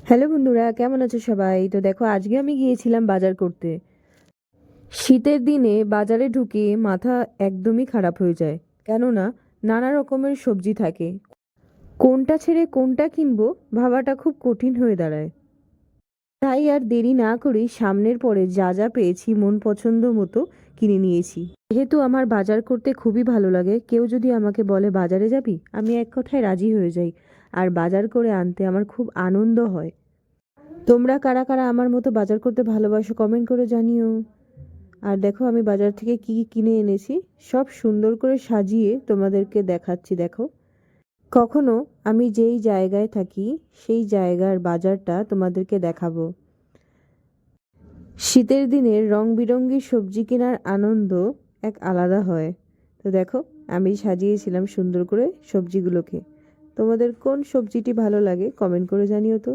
Hello বন্ধুরা, কেমন আছো সবাই? তো দেখো, আজকে আমি গিয়েছিলাম বাজার করতে। শীতের দিনে বাজারে ঢুকে মাথা একদমই খারাপ হয়ে যায়, কেননা নানা রকমের সবজি থাকে। কোনটা ছেড়ে কোনটা কিনবো ভাবাটা খুব কঠিন হয়ে দাঁড়ায়। তাই আর দেরি না করে সামনের পরে যা যা পেয়েছি মন পছন্দ মতো কিনে নিয়েছি। যেহেতু আমার বাজার করতে খুবই ভালো লাগে, কেউ যদি আমাকে বলে বাজারে যাবি, আমি এক কথায় রাজি হয়ে যাই। আর বাজার করে আনতে আমার খুব আনন্দ হয়। তোমরা কারা কারা আমার মতো বাজার করতে ভালোবাসো কমেন্ট করে জানিও। আর দেখো, আমি বাজার থেকে কি কি কিনে এনেছি সব সুন্দর করে সাজিয়ে তোমাদেরকে দেখাচ্ছি। দেখো, কখনো আমি যেই জায়গায় থাকি সেই জায়গার বাজারটা তোমাদেরকে দেখাবো। শীতের দিনের রং বেরঙের সবজি কেনার আনন্দ এক আলাদা হয়। তো দেখো, আমি সাজিয়েছিলাম সুন্দর করে সবজিগুলোকে। তোমাদের কোন সবজিটি ভালো লাগে কমেন্ট করে জানিও তো।